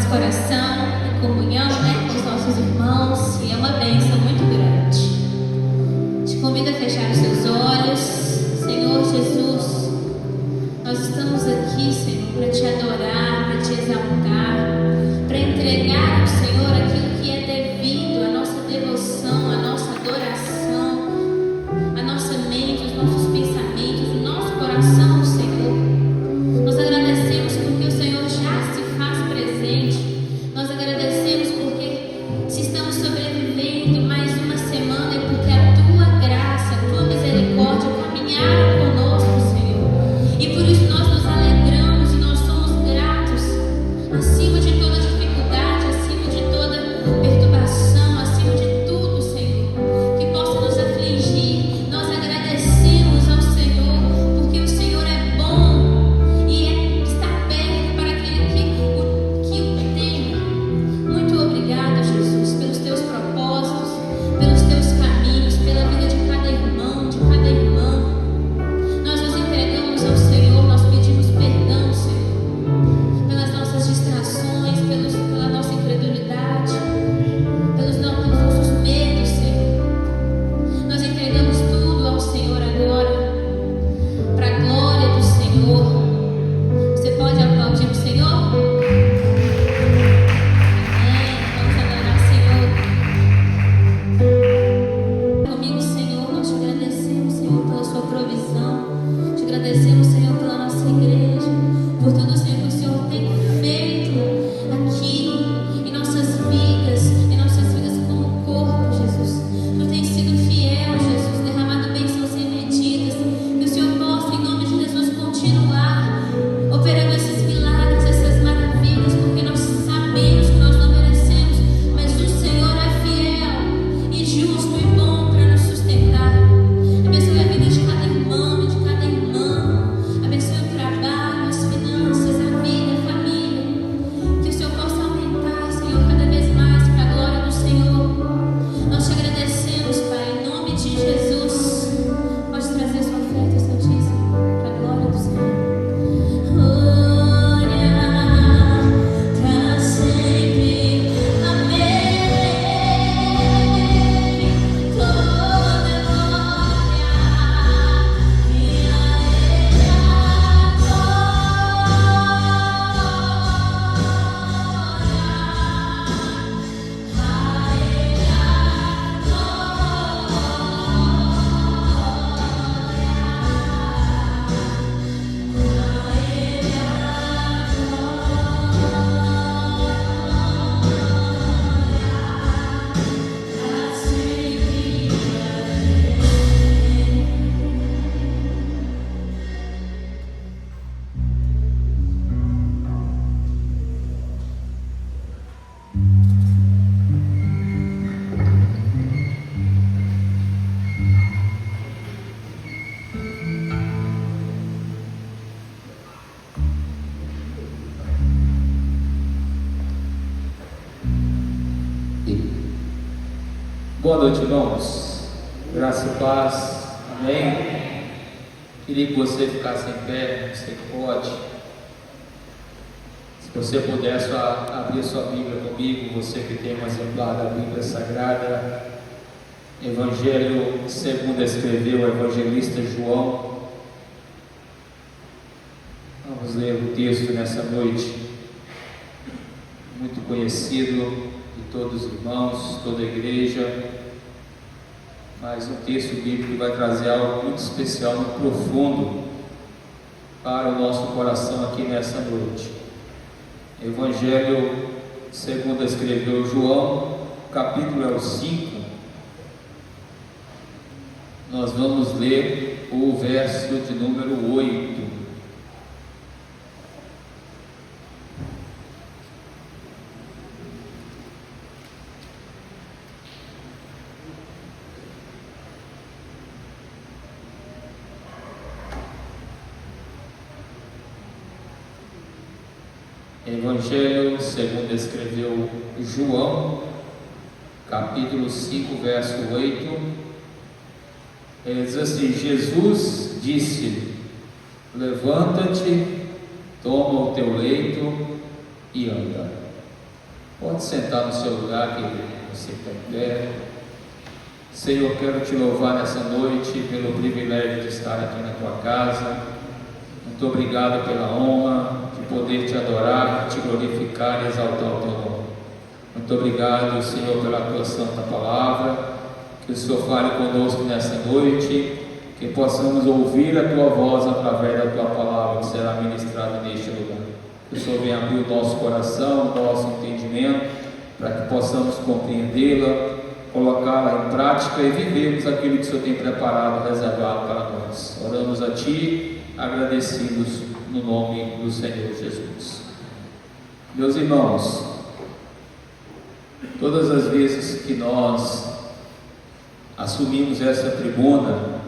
nosso coração, em comunhão, né, com os nossos irmãos, e é uma bênção muito grande. Te convido a fechar os seus olhos. Senhor Jesus, nós estamos aqui, Senhor, para te adorar, para te exaltar, para entregar ao Senhor aquilo que é devido à nossa devoção, à nossa adoração, à nossa mente, aos nossos pensamentos, o nosso coração, Senhor. Nós agradecemos porque o Senhor já se faz presente. Nós agradecemos porque se estamos sobrevivendo mais uma semana é porque a tua graça, a tua misericórdia caminharam conosco, Senhor. E por isso nós nos alegramos e nós somos gratos, acima de toda dificuldade, acima de toda perturbação, acima de tudo, Senhor, que possa nos afligir. Nós agradecemos ao Senhor porque o Senhor é bom e está perto para aquele que o teme. Muito obrigada, Jesus, pelos teus propósitos, pelos teus caminhos, pela vida de cada irmão, de cada irmã. Nós nos entregamos ao Senhor, nós pedimos perdão, Senhor, pelas nossas distrações, pela nossa incredulidade, pelos nossos medos, Senhor. Nós entregamos tudo ao Senhor agora, para a glória do Senhor. Você pode aplaudir o Senhor? Amém. Vamos adorar o Senhor. Comigo, Senhor, nós te agradecemos, Senhor, pela sua provisão. Te agradecemos, Senhor, pela nossa igreja, por tudo, Senhor, que o Senhor tem feito aqui em nossas vidas como corpo, Jesus. Tu tens sido fiel, Jesus, derramado bênçãos sem medidas. Que o Senhor possa, em nome de Jesus, continuar operando esses milagres, essas maravilhas, porque nós sabemos que nós não merecemos, mas o Senhor é fiel e justo e bom para nos sustentar. Abençoe a vida de cada irmão e de cada irmã. Abençoe o trabalho, as finanças, a vida, a família. Que o Senhor possa aumentar, Senhor, cada vez mais para a glória do Senhor. Nós te agradecemos, Pai, em nome de Jesus. Pode trazer sua oferta, seu dízimo, para a glória do Senhor. Glória para sempre. Amém. Toda glória e Boa noite, irmãos. Graça e paz. Amém. Queria que você ficasse em pé, você que pode. Se você puder, só abrir sua Bíblia comigo, você que tem um exemplar da Bíblia Sagrada. Evangelho segundo escreveu o evangelista João. Vamos ler o texto nessa noite, muito conhecido de todos os irmãos, toda a igreja, mas um texto bíblico que vai trazer algo muito especial, muito profundo para o nosso coração aqui nessa noite. Evangelho segundo escreveu João, capítulo é o 5. Nós vamos ler o verso de número 8. Evangelho segundo escreveu João, capítulo 5, verso 8. Ele diz assim: Jesus disse: levanta-te, toma o teu leito e anda. Pode sentar no seu lugar, querido, você está em pé. Senhor, quero te louvar nessa noite pelo privilégio de estar aqui na tua casa. Muito obrigado pela honra de poder te adorar, te glorificar e exaltar o teu nome. Muito obrigado, Senhor, pela tua santa palavra. Que o Senhor fale conosco nessa noite, que possamos ouvir a tua voz através da tua palavra que será ministrada neste lugar. Que o Senhor venha abrir o nosso coração, o nosso entendimento, para que possamos compreendê-la, colocá-la em prática e vivermos aquilo que o Senhor tem preparado, reservado para nós. Oramos a Ti, agradecidos no nome do Senhor Jesus. Meus irmãos, todas as vezes que nós assumimos essa tribuna,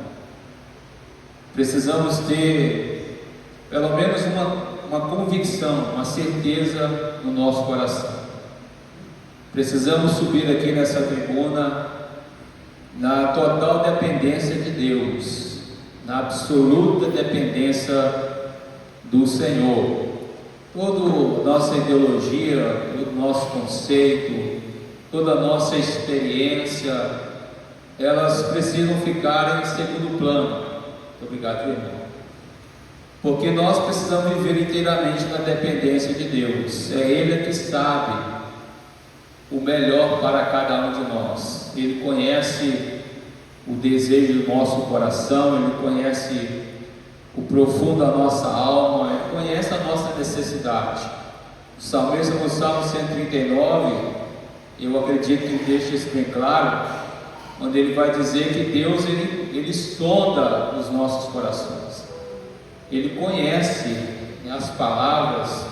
precisamos ter pelo menos uma convicção, uma certeza no nosso coração. Precisamos subir aqui nessa tribuna na total dependência de Deus, na absoluta dependência do Senhor. Toda nossa ideologia, todo nosso conceito, toda a nossa experiência, elas precisam ficar em segundo plano. Muito obrigado, irmão. Porque nós precisamos viver inteiramente na dependência de Deus. É Ele que sabe o melhor para cada um de nós. Ele conhece o desejo do nosso coração, Ele conhece o profundo da nossa alma, Ele conhece a nossa necessidade. O salmista no Salmo 139, eu acredito que deixa isso bem claro, onde ele vai dizer que Deus ele sonda os nossos corações. Ele conhece, né, as palavras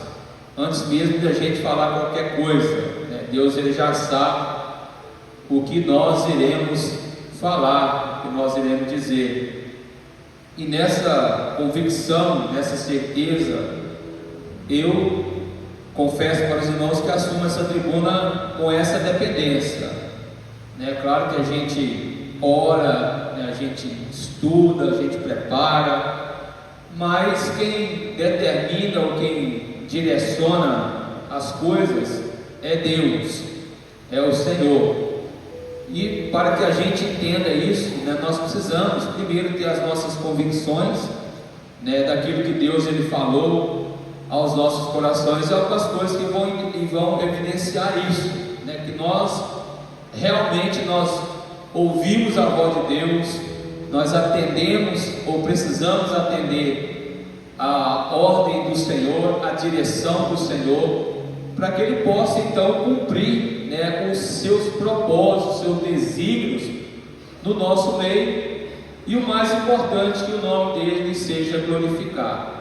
antes mesmo de a gente falar qualquer coisa, né? Deus ele já sabe o que nós iremos falar, o que nós iremos dizer. E nessa convicção, nessa certeza, eu confesso para os irmãos que assumo essa tribuna com essa dependência. É claro que a gente ora, né, a gente estuda, a gente prepara, mas quem determina ou quem direciona as coisas é Deus, é o Senhor. E para que a gente entenda isso, né, nós precisamos primeiro ter as nossas convicções, né, daquilo que Deus ele falou aos nossos corações, e algumas coisas que vão evidenciar isso, né, que nós realmente ouvimos a voz de Deus, nós atendemos ou precisamos atender a ordem do Senhor, a direção do Senhor, para que Ele possa então cumprir, né, os seus propósitos, seus desígnios no nosso meio, e o mais importante, que o nome dele seja glorificado.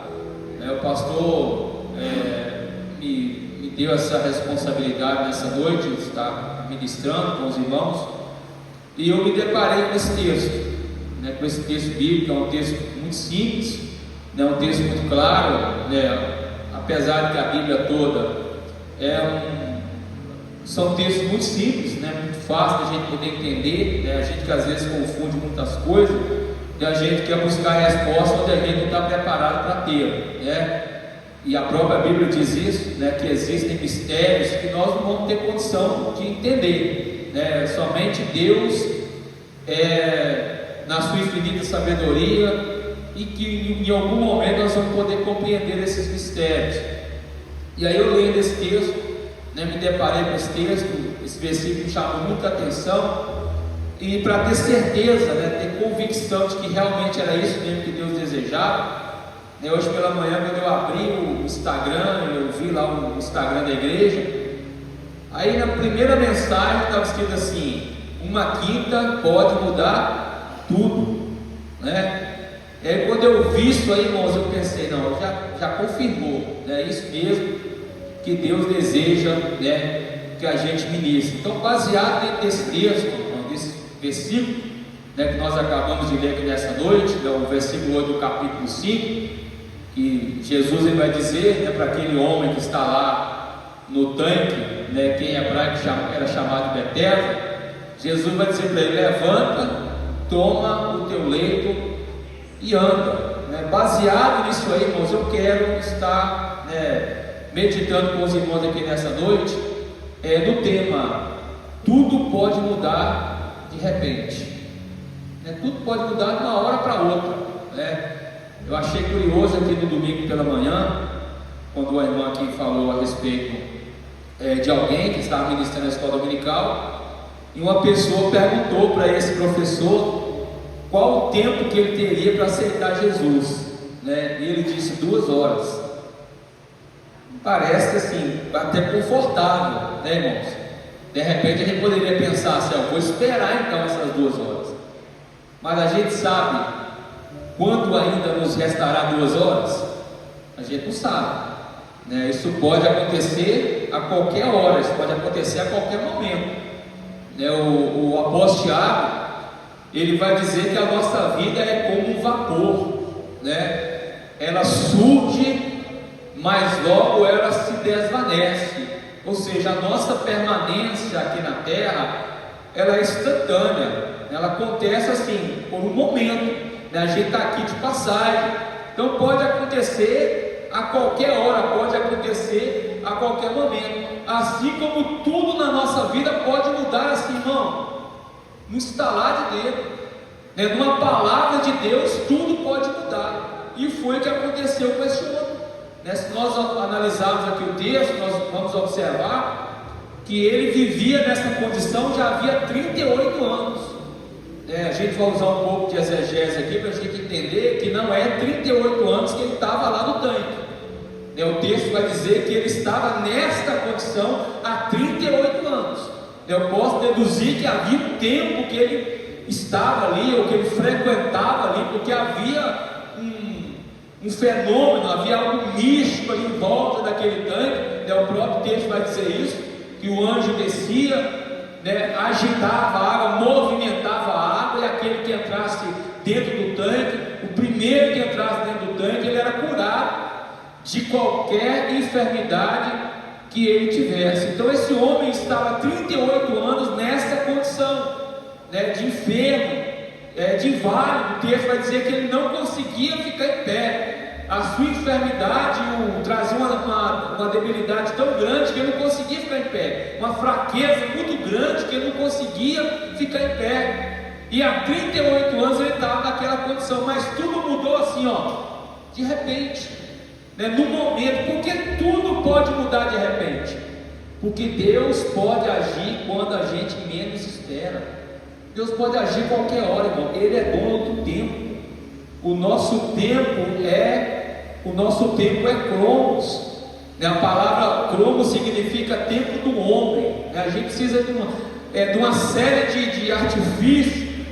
O pastor me deu essa responsabilidade nessa noite de estar ministrando com os irmãos, e eu me deparei com esse texto, né, com esse texto bíblico. É um texto muito simples, né, um texto muito claro, né, apesar de que a Bíblia toda são textos muito simples, né, muito fácil da gente poder entender, né, a gente que às vezes confunde muitas coisas, e a gente quer buscar resposta onde a gente não está preparado para ter, né? E a própria Bíblia diz isso, né, que existem mistérios que nós não vamos ter condição de entender, né? Somente Deus, na sua infinita sabedoria, e que em algum momento nós vamos poder compreender esses mistérios. E aí eu lendo esse texto, né, me deparei com esse texto, esse versículo me chamou muita atenção, e para ter certeza, né, ter convicção de que realmente era isso mesmo que Deus desejava, né, hoje pela manhã, quando eu abri o Instagram, eu vi lá o Instagram da igreja, aí na primeira mensagem estava escrito assim: uma quinta pode mudar tudo, né? E aí quando eu vi isso aí, irmãos, eu pensei, não, já confirmou, né, isso mesmo que Deus deseja, né, que a gente ministre. Então, baseado dentro desse texto, desse versículo, né, que nós acabamos de ler aqui nessa noite, né, o versículo 8 do capítulo 5, que Jesus ele vai dizer, né, para aquele homem que está lá no tanque, né, quem é hebraico era chamado de Betesda, Jesus vai dizer para ele: levanta, toma o teu leito e anda, né? Baseado nisso aí, irmãos, eu quero estar, né, meditando com os irmãos aqui nessa noite, do tema tudo pode mudar de repente. Tudo pode mudar de uma hora para outra. Eu achei curioso aqui no domingo pela manhã, quando a irmã aqui falou a respeito de alguém que estava ministrando na escola dominical, e uma pessoa perguntou para esse professor qual o tempo que ele teria para aceitar Jesus, e ele disse 2 horas. Parece assim, até confortável, irmãos? De repente a gente poderia pensar assim, vou esperar então essas 2 horas, mas a gente sabe quando ainda nos restará 2 horas? A gente não sabe, Isso pode acontecer a qualquer hora, isso pode acontecer a qualquer momento, O apóstolo Tiago, ele vai dizer que a nossa vida é como um vapor, Ela surge, mas logo ela se desvanece. Ou seja, a nossa permanência aqui na terra, ela é instantânea, ela acontece assim, por um momento, a gente está aqui de passagem, então pode acontecer a qualquer hora, pode acontecer a qualquer momento, assim como tudo na nossa vida pode mudar assim, irmão, no estalar de dedo, numa palavra de Deus, tudo pode mudar, e foi o que aconteceu com esse homem. Se nós analisarmos aqui o texto, nós vamos observar que ele vivia nessa condição já havia 38 anos. A gente vai usar um pouco de exegese aqui para a gente entender que não é 38 anos que ele estava lá no tanque. O texto vai dizer que ele estava nesta condição há 38 anos. Eu posso deduzir que havia um tempo que ele estava ali, ou que ele frequentava ali, porque havia um fenômeno, havia algo místico ali em volta daquele tanque. O próprio texto vai dizer isso, que o anjo descia, agitava a água, movimentava a água, e aquele que entrasse dentro do tanque, o primeiro que entrasse dentro do tanque, ele era curado de qualquer enfermidade que ele tivesse. Então esse homem estava há 38 anos nessa condição, de enfermo, de inválido. O texto vai dizer que ele não conseguia ficar em pé. A sua enfermidade trazia uma debilidade tão grande que ele não conseguia ficar em pé, uma fraqueza muito grande que ele não conseguia ficar em pé, e há 38 anos ele estava naquela condição, mas tudo mudou assim, de repente, no momento. Porque tudo pode mudar de repente? Porque Deus pode agir quando a gente menos espera. Deus pode agir qualquer hora, irmão. Ele é dono do tempo. O nosso tempo é cromos. A palavra cromos significa tempo do homem. A gente precisa de uma série de artifícios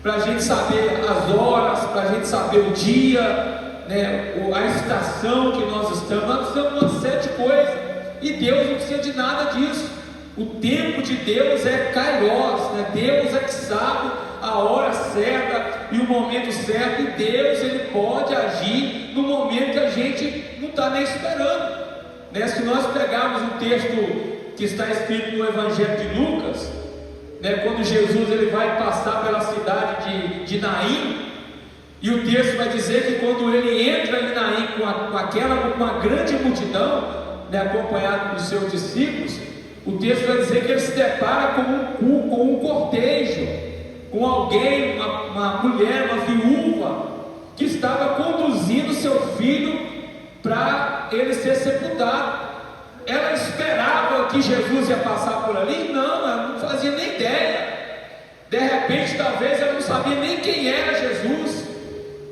para a gente saber as horas, para a gente saber o dia, a estação que nós estamos. Nós precisamos de uma série de coisas, e Deus não precisa de nada disso. O tempo de Deus é kairos, Deus é que sabe a hora certa e o momento certo, e Deus ele pode agir no momento que a gente não está nem esperando. Se nós pegarmos um texto que está escrito no Evangelho de Lucas, quando Jesus ele vai passar pela cidade de Naim, e o texto vai dizer que quando ele entra em Naim com uma grande multidão, acompanhado dos seus discípulos, o texto vai dizer que ele se depara com um cortejo, com alguém, uma mulher, uma viúva, que estava conduzindo seu filho para ele ser sepultado. Ela esperava que Jesus ia passar por ali? Não, ela não fazia nem ideia. De repente, talvez ela não sabia nem quem era Jesus,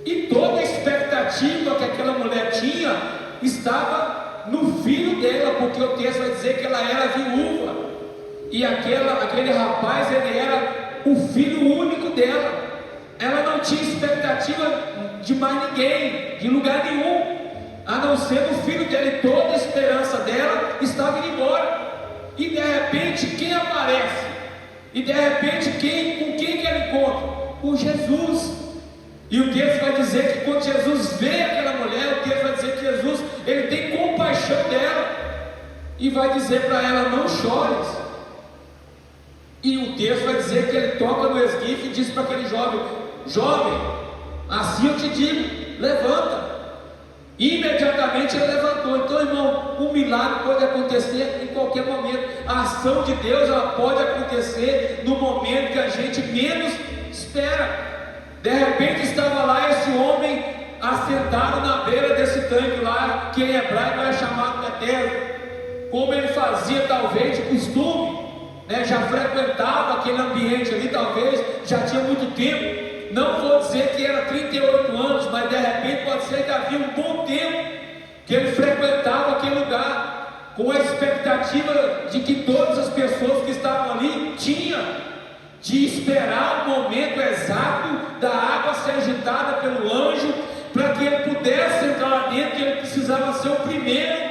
e toda a expectativa que aquela mulher tinha estava no filho dela, porque o texto vai dizer que ela era viúva, e aquele rapaz ele era o filho único dela. Ela não tinha expectativa de mais ninguém, de lugar nenhum, a não ser o filho dela, e toda a esperança dela estava indo embora. E de repente quem aparece? E de repente com quem que ela encontra? Com Jesus. E o texto vai dizer que quando Jesus vê aquela mulher, o texto vai dizer que Jesus ele tem compaixão dela e vai dizer para ela: não chores. E o texto vai dizer que ele toca no esquife e diz para aquele jovem: jovem, assim eu te digo, levanta. Imediatamente ele levantou. Então, irmão, um milagre pode acontecer em qualquer momento. A ação de Deus, ela pode acontecer no momento que a gente menos espera. De repente estava lá esse homem assentado na beira desse tanque lá, que em hebraico é chamado Betesda. Como ele fazia talvez de costume, né? Já frequentava aquele ambiente ali, talvez já tinha muito tempo. Não vou dizer que era 38 anos, mas de repente pode ser que havia um bom tempo que ele frequentava aquele lugar, com a expectativa de que todas as pessoas que estavam ali tinham de esperar o momento exato da água ser agitada pelo anjo, para que ele pudesse entrar lá dentro, que ele precisava ser o primeiro,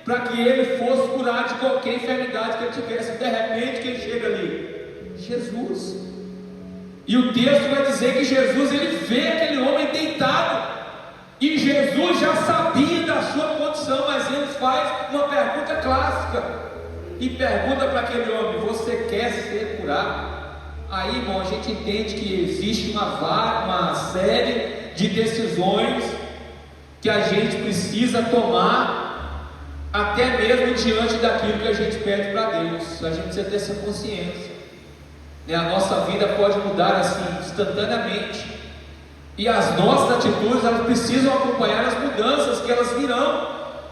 para que ele fosse curado de qualquer enfermidade que ele tivesse. De repente, quem chega ali? Jesus. E o texto vai dizer que Jesus, ele vê aquele homem deitado, e Jesus já sabia da sua condição, mas ele faz uma pergunta clássica, e pergunta para aquele homem: você quer ser curado? Aí, irmão, a gente entende que existe uma série de decisões que a gente precisa tomar, até mesmo diante daquilo que a gente pede para Deus. A gente precisa ter essa consciência. A nossa vida pode mudar assim, instantaneamente, e as nossas atitudes, elas precisam acompanhar as mudanças que elas virão,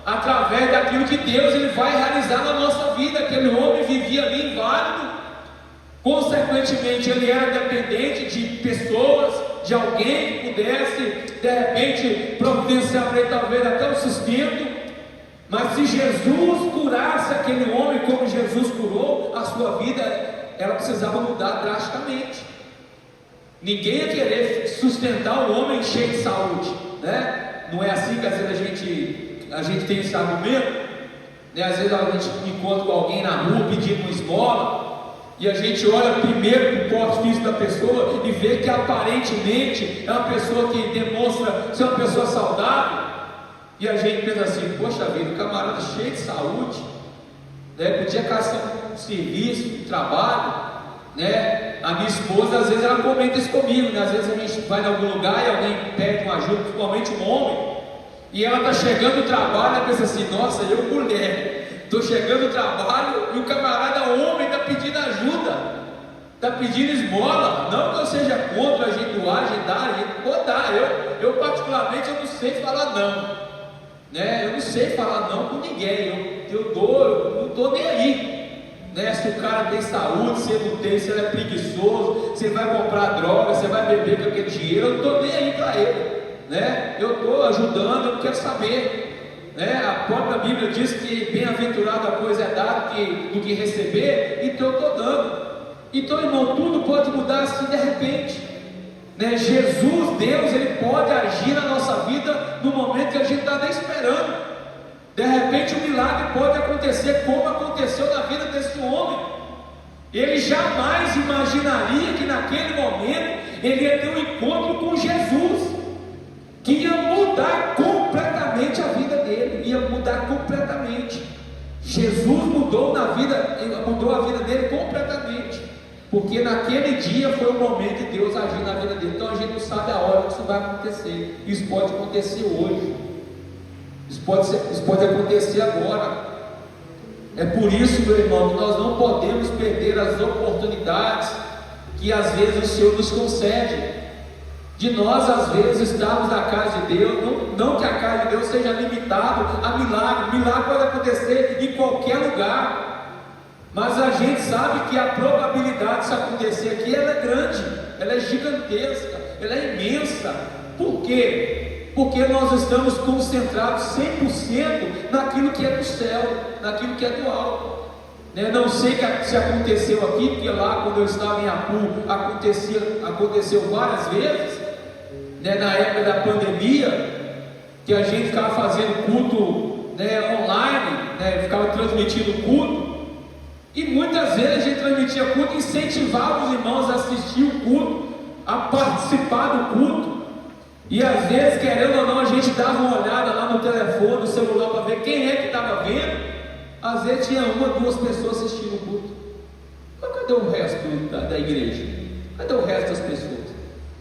através daquilo que Deus ele vai realizar na nossa vida. Aquele homem vivia ali inválido, consequentemente ele era dependente de pessoas, de alguém que pudesse de repente providenciar para ele talvez até um sustento. Mas se Jesus curasse aquele homem como Jesus curou, a sua vida ela precisava mudar drasticamente. Ninguém ia querer sustentar um homem cheio de saúde, né? Não é assim que às vezes a gente tem esse argumento, né? Às vezes a gente encontra com alguém na rua pedindo uma esmola, e a gente olha primeiro para o porte físico da pessoa e vê que aparentemente é uma pessoa que demonstra ser uma pessoa saudável, e a gente pensa assim: poxa vida, o camarada cheio de saúde, né? Podia caçar um serviço, um trabalho, né? A minha esposa às vezes ela comenta isso comigo, né? Às vezes a gente vai em algum lugar e alguém pede uma ajuda, principalmente um homem, e ela está chegando no trabalho, ela pensa assim: nossa, eu mulher, estou chegando no trabalho e o camarada homem está pedindo ajuda, está pedindo esmola. Não que eu seja contra a gente doar, a gente dá, a gente pode dar. Eu particularmente eu não sei falar não, né? Eu não sei falar não com ninguém. Eu não estou nem aí, né? Se o cara tem saúde, se ele não tem, se ele é preguiçoso, se ele vai comprar droga, se ele vai beber com aquele dinheiro, eu não estou nem aí para ele, né? Eu estou ajudando, eu não quero saber, né? A própria Bíblia diz que bem-aventurada a coisa é dar do que receber, então eu estou dando. Então, irmão, tudo pode mudar assim de repente, né? Jesus, Deus, ele pode agir na nossa vida no momento que a gente está nem esperando. De repente um milagre pode acontecer, como aconteceu na vida desse homem. Ele jamais imaginaria que naquele momento ele ia ter um encontro com Jesus, que ia mudar completamente a vida dele, ia mudar completamente. Jesus mudou a vida dele completamente, porque naquele dia foi o momento de Deus agir na vida dele. Então a gente não sabe a hora que isso vai acontecer. Isso pode acontecer hoje, isso pode acontecer agora. É por isso, meu irmão, que nós não podemos perder as oportunidades que às vezes o Senhor nos concede, de nós às vezes estarmos na casa de Deus. Não que a casa de Deus seja limitada a milagre. Milagre pode acontecer em qualquer lugar, mas a gente sabe que a probabilidade disso acontecer aqui, ela é grande, ela é gigantesca, ela é imensa. Por quê? Porque nós estamos concentrados 100% naquilo que é do céu, naquilo que é do alto, né? Não sei se aconteceu aqui, porque lá quando eu estava em Apu, aconteceu várias vezes, né? Na época da pandemia, que a gente ficava fazendo culto, né, online, né? Ficava transmitindo culto, e muitas vezes a gente transmitia culto, incentivava os irmãos a assistir o culto, a participar do culto. E às vezes, querendo ou não, a gente dava uma olhada lá no telefone, no celular, para ver quem é que estava vendo. Às vezes tinha uma, duas pessoas assistindo o culto. Mas cadê o resto da igreja? Cadê o resto das pessoas?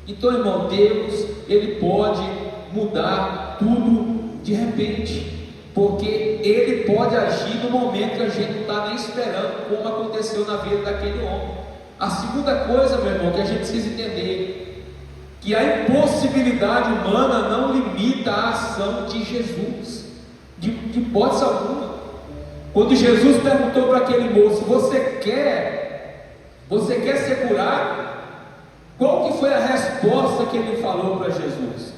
Então, irmão, Deus, Ele pode mudar tudo de repente, porque Ele pode agir no momento que a gente não está nem esperando, como aconteceu na vida daquele homem. A segunda coisa, meu irmão, que a gente precisa entender, que a impossibilidade humana não limita a ação de Jesus, de hipótese alguma. Quando Jesus perguntou para aquele moço: você quer ser curado? Qual que foi a resposta que ele falou para Jesus?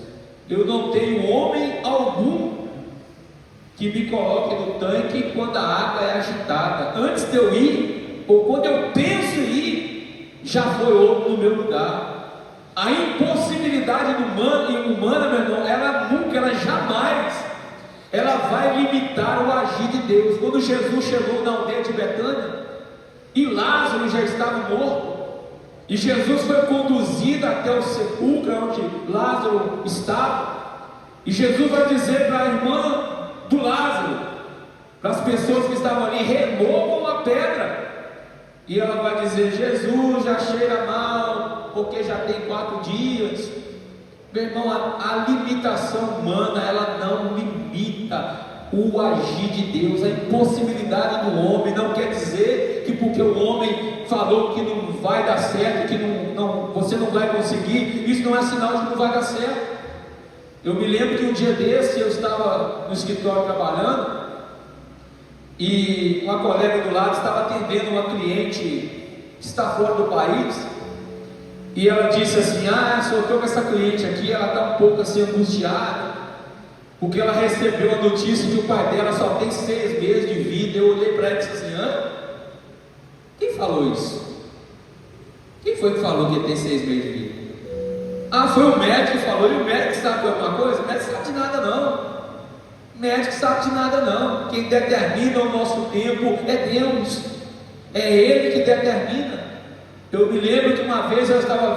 Eu não tenho homem algum que me coloque no tanque quando a água é agitada. Antes de eu ir, ou quando eu penso em ir, já foi outro no meu lugar. A impossibilidade humana, meu irmão, ela jamais, ela vai limitar o agir de Deus. Quando Jesus chegou na aldeia de Betânia, e Lázaro já estava morto, e Jesus foi conduzido até o sepulcro onde Lázaro estava, e Jesus vai dizer para a irmã do Lázaro, para as pessoas que estavam ali: removam a pedra. E ela vai dizer: Jesus, já cheira mal, porque já tem 4 dias. Meu irmão, a limitação humana, ela não limita o agir de Deus. A impossibilidade do homem não quer dizer que porque o homem falou que não vai dar certo, que você não vai conseguir, isso não é sinal de que não vai dar certo. Eu me lembro que um dia desse eu estava no escritório trabalhando, e uma colega do lado estava atendendo uma cliente que está fora do país, e ela disse assim: só estou com essa cliente aqui, ela está um pouco assim angustiada, porque ela recebeu a notícia que o pai dela só tem 6 meses de vida. Eu olhei para ela e disse assim: quem falou isso? Quem foi que falou que ele tem 6 meses de vida? Foi o médico que falou. E o médico sabe de alguma coisa? O médico sabe de nada não. O médico sabe de nada não. Quem determina o nosso tempo é Deus. É Ele que determina. Eu me lembro que uma vez eu estava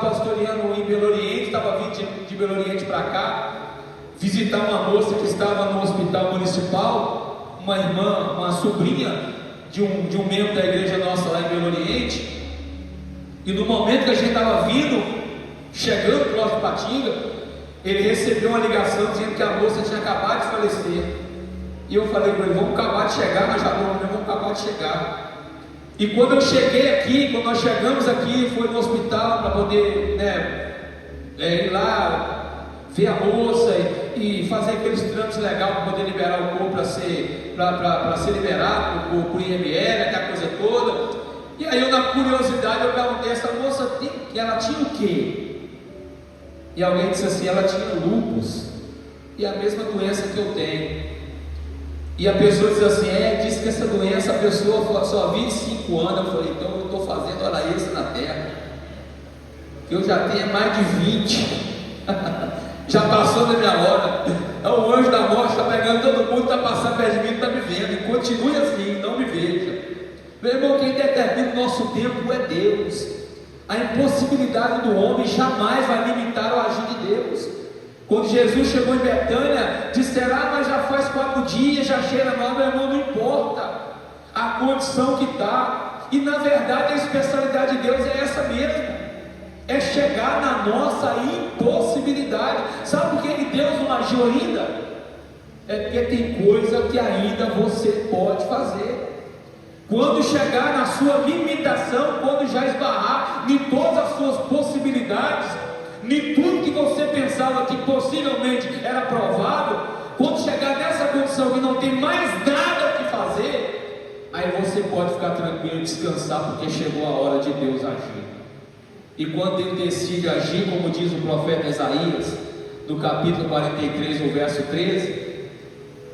pastoreando em Belo Oriente, estava vindo de Belo Oriente para cá, visitar uma moça que estava no hospital municipal, uma irmã, uma sobrinha de um membro da igreja nossa lá em Belo Oriente. E no momento que a gente estava chegando próximo de Patinga, ele recebeu uma ligação dizendo que a moça tinha acabado de falecer. E eu falei para ele: vamos acabar de chegar, mas já vamos acabar de chegar. E quando nós chegamos aqui, foi no hospital para poder ir lá ver a moça e fazer aqueles trâmites legais para poder liberar o corpo para ser liberado por IML, aquela coisa toda. E aí eu, na curiosidade, eu perguntei: essa moça ela tinha o quê? E alguém disse assim: ela tinha lúpus, e a mesma doença que eu tenho. E a pessoa diz assim: disse que essa doença a pessoa só vive 5 anos. Eu falei: então eu estou fazendo hora extra na terra, que eu já tenho mais de 20. Já passou da minha hora. O anjo da morte está pegando todo mundo, está passando perto de mim, está me vendo. E continue assim, não me veja. Meu irmão, quem determina o nosso tempo é Deus. A impossibilidade do homem jamais vai limitar o agir de Deus. Quando Jesus chegou em Betânia, disseram: mas já faz 4 dias, já cheira mal. Meu irmão, não importa a condição que está. E na verdade a especialidade de Deus é essa mesmo, é chegar na nossa impossibilidade. Sabe por que Deus não agiu ainda? É porque tem coisa que ainda você pode fazer. Quando chegar na sua limitação, quando já esbarrar em todas as suas possibilidades, em tudo que você pensava que possivelmente era provável, quando chegar nessa condição que não tem mais nada que fazer, aí você pode ficar tranquilo e descansar, porque chegou a hora de Deus agir. E quando Ele decide agir, como diz o profeta Isaías, no capítulo 43, no verso 13,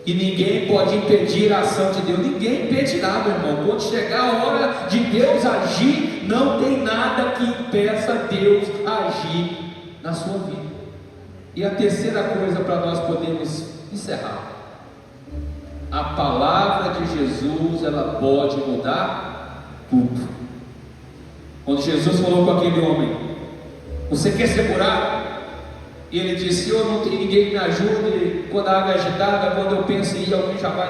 e ninguém pode impedir a ação de Deus. Ninguém impede nada, irmão. Quando chegar a hora de Deus agir, não tem nada que impeça Deus agir na sua vida. E a terceira coisa para nós podermos encerrar: a palavra de Jesus, ela pode mudar tudo. Quando Jesus falou com aquele homem: você quer ser curado? E ele disse: eu não tenho ninguém que me ajude quando a água é agitada, quando eu penso em ir, alguém já vai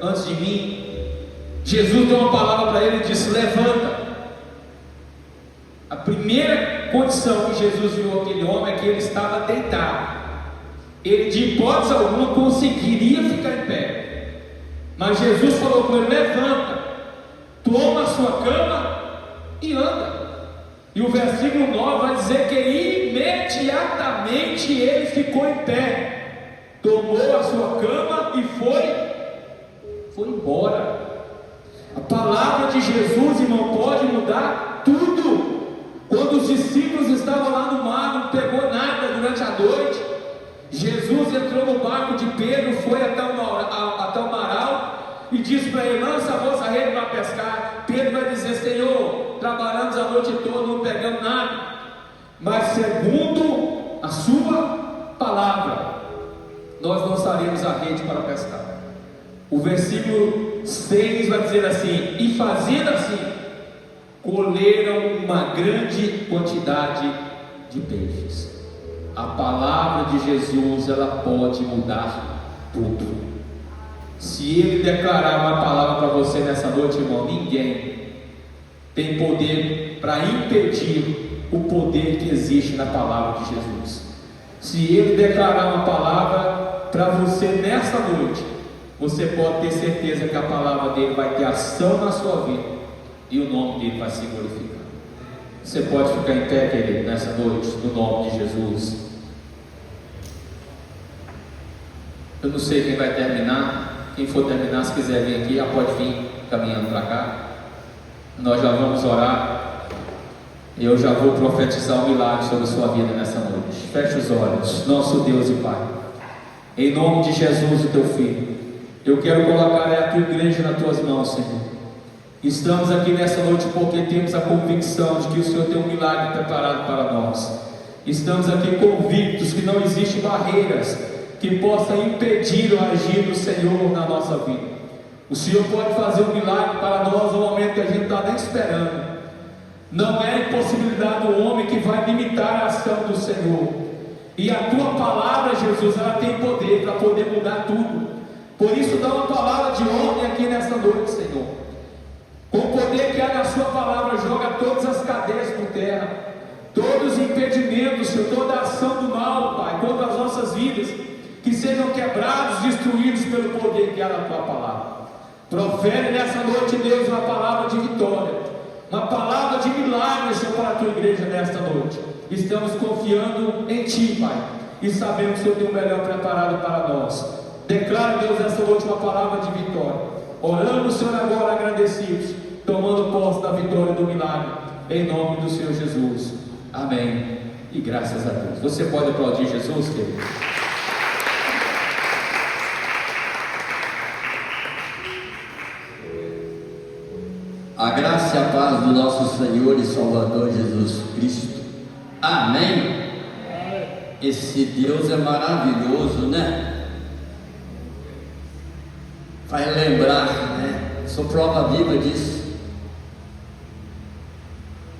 antes de mim. Jesus deu uma palavra para ele e disse: levanta. A primeira condição que Jesus viu aquele homem é que ele estava deitado. ele de hipótese alguma conseguiria ficar em pé. Mas Jesus falou com ele: levanta, toma a sua cama e anda. E o versículo 9 vai dizer que imediatamente ele ficou em pé, tomou a sua cama e foi embora. A palavra de Jesus, irmão, pode mudar tudo. Quando os discípulos estavam lá no mar, não pegou nada durante a noite, Jesus entrou no barco de Pedro, foi até o maral e disse para ele: lança a vossa rede para pescar. Pedro vai dizer: Senhor, trabalhamos a noite toda, não pegamos nada, mas segundo a sua palavra, nós lançaremos a rede para pescar. O versículo 6 vai dizer assim: e fazendo assim, colheram uma grande quantidade de peixes. A palavra de Jesus, ela pode mudar tudo. Se ele declarar uma palavra para você nessa noite, irmão, ninguém tem poder para impedir o poder que existe na palavra de Jesus. Se ele declarar uma palavra para você nessa noite, você pode ter certeza que a palavra dele vai ter ação na sua vida e o nome dele vai se glorificar. Você pode ficar em pé, querido, nessa noite, no nome de Jesus. Eu não sei quem vai terminar. Quem for terminar, se quiser vir aqui, já pode vir caminhando para cá. Nós já vamos orar. Eu já vou profetizar um milagre sobre a sua vida nessa noite. Feche os olhos. Nosso Deus e Pai, em nome de Jesus, o teu Filho, eu quero colocar a tua igreja nas tuas mãos, Senhor. Estamos aqui nessa noite porque temos a convicção de que o Senhor tem um milagre preparado para nós. Estamos aqui convictos que não existem barreiras que possam impedir o agir do Senhor na nossa vida. O Senhor pode fazer um milagre para nós no momento que a gente não está nem esperando. Não é impossibilidade do homem que vai limitar a ação do Senhor. E a tua palavra, Jesus, ela tem poder para poder mudar tudo. Por isso dá uma palavra de ordem aqui nessa noite, Senhor. Com o poder que há na sua palavra, joga todas as cadeias por terra, todos os impedimentos, Senhor, toda a ação do mal, Pai, contra as nossas vidas, que sejam quebrados, destruídos pelo poder que há na tua palavra. Profere nessa noite, Deus, uma palavra de vitória, uma palavra de milagre, Senhor, para a tua igreja nesta noite. Estamos confiando em Ti, Pai, e sabemos que o Senhor tem o melhor preparado para nós. Declara, Deus, essa noite uma palavra de vitória. Oramos, Senhor, agora agradecidos, tomando posse da vitória do milagre, em nome do Senhor Jesus. Amém. E graças a Deus. Você pode aplaudir Jesus, querido? A graça e a paz do nosso Senhor e Salvador Jesus Cristo. Amém. Esse Deus é maravilhoso, né? Faz lembrar, né? Sou prova viva disso.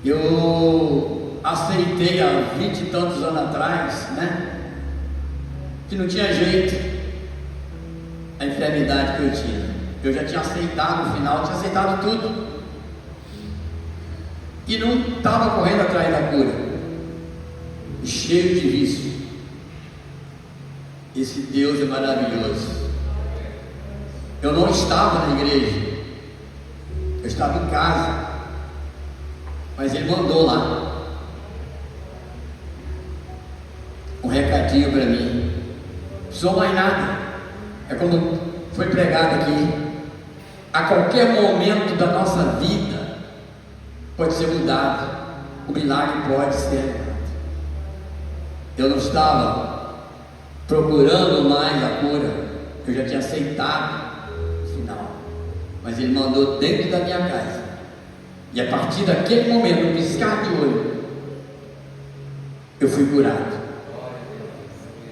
Eu aceitei há 20 e tantos anos atrás, né? Que não tinha jeito a enfermidade que eu tinha. Eu já tinha aceitado no final, tinha aceitado tudo. E não estava correndo atrás da cura. Cheio de vício. Esse Deus é maravilhoso. Eu não estava na igreja, eu estava em casa, mas Ele mandou lá um recadinho para mim. Não precisou mais nada. É como foi pregado aqui: a qualquer momento da nossa vida pode ser mudado, o milagre pode ser. Eu não estava procurando mais a cura, eu já tinha aceitado. Mas Ele mandou dentro da minha casa. E a partir daquele momento, no piscar de olho, eu fui curado.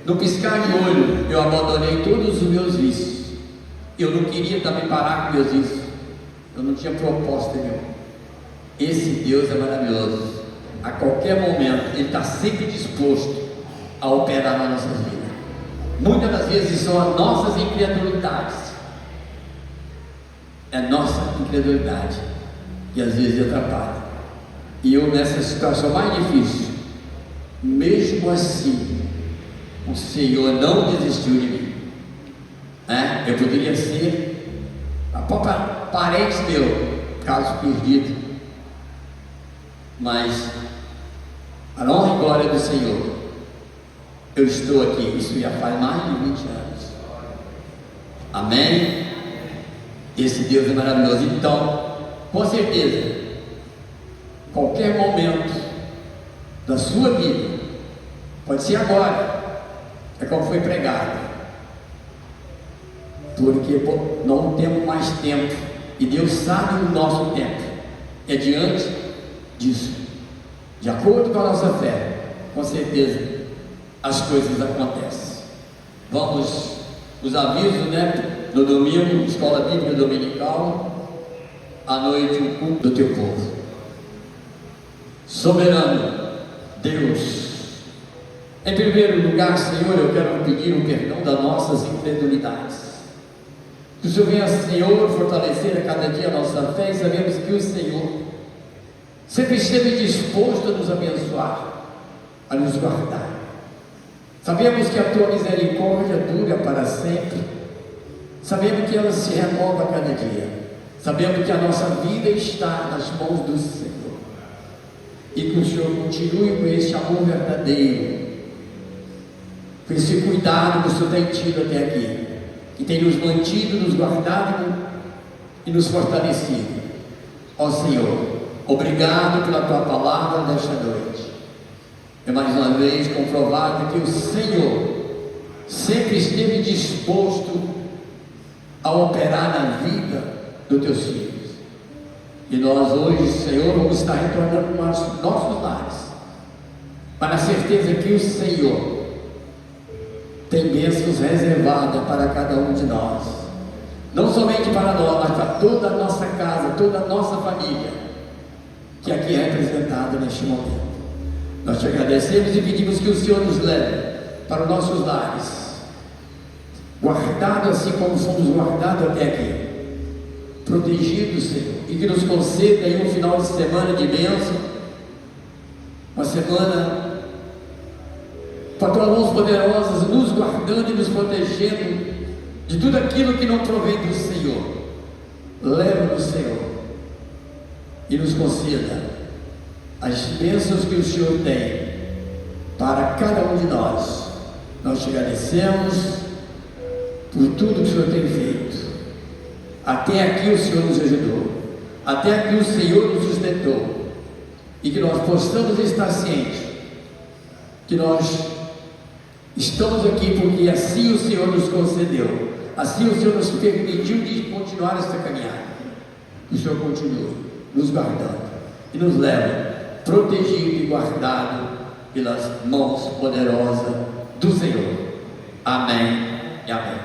No piscar de olho, eu abandonei todos os meus vícios. Eu não queria também parar com meus vícios. Eu não tinha proposta nenhuma. Esse Deus é maravilhoso. A qualquer momento, Ele está sempre disposto a operar nas nossas vidas. Muitas das vezes são as nossas incredulidades. É nossa incredulidade e às vezes atrapalha. E eu, nessa situação mais difícil, mesmo assim, o Senhor não desistiu de mim. Né? Eu poderia ser a própria parente meu, caso perdido, mas a honra e glória do Senhor, eu estou aqui. Isso já faz mais de 20 anos. Amém? Esse Deus é maravilhoso. Então, com certeza, qualquer momento da sua vida, pode ser agora, é como foi pregado, porque não temos mais tempo, e Deus sabe o nosso tempo, é diante disso, de acordo com a nossa fé, com certeza as coisas acontecem. Vamos, os avisos, né? No domingo, escola bíblica dominical, à noite o culto do teu povo. Soberano Deus, em primeiro lugar, Senhor, eu quero pedir o perdão das nossas incredulidades. Que o Senhor venha, Senhor, fortalecer a cada dia a nossa fé, e sabemos que o Senhor sempre esteve disposto a nos abençoar, a nos guardar. Sabemos que a tua misericórdia dura para sempre. Sabemos que ela se renova a cada dia. Sabemos que a nossa vida está nas mãos do Senhor. E que o Senhor continue com esse amor verdadeiro, com esse cuidado que o Senhor tem tido até aqui, que tem nos mantido, nos guardado e nos fortalecido. Ó Senhor, obrigado pela tua palavra desta noite. É mais uma vez comprovado que o Senhor sempre esteve disposto a operar na vida dos teus filhos. E nós hoje, Senhor, vamos estar retornando para os nossos lares, para a certeza que o Senhor tem bênçãos reservadas para cada um de nós, não somente para nós, mas para toda a nossa casa, toda a nossa família, que aqui é representada neste momento. Nós te agradecemos e pedimos que o Senhor nos leve para os nossos lares, guardados assim como fomos guardados até aqui, protegidos, Senhor, e que nos conceda aí um final de semana de bênção, uma semana com as tuas mãos poderosas, nos guardando e nos protegendo de tudo aquilo que não provém do Senhor. Leva-nos, Senhor, e nos conceda as bênçãos que o Senhor tem para cada um de nós. Nós te agradecemos por tudo que o Senhor tem feito. Até aqui o Senhor nos ajudou, até aqui o Senhor nos sustentou, e que nós possamos estar cientes que nós estamos aqui porque assim o Senhor nos concedeu, assim o Senhor nos permitiu de continuar esta caminhada. Que o Senhor continue nos guardando e nos leva protegido e guardado pelas mãos poderosas do Senhor. Amém e amém.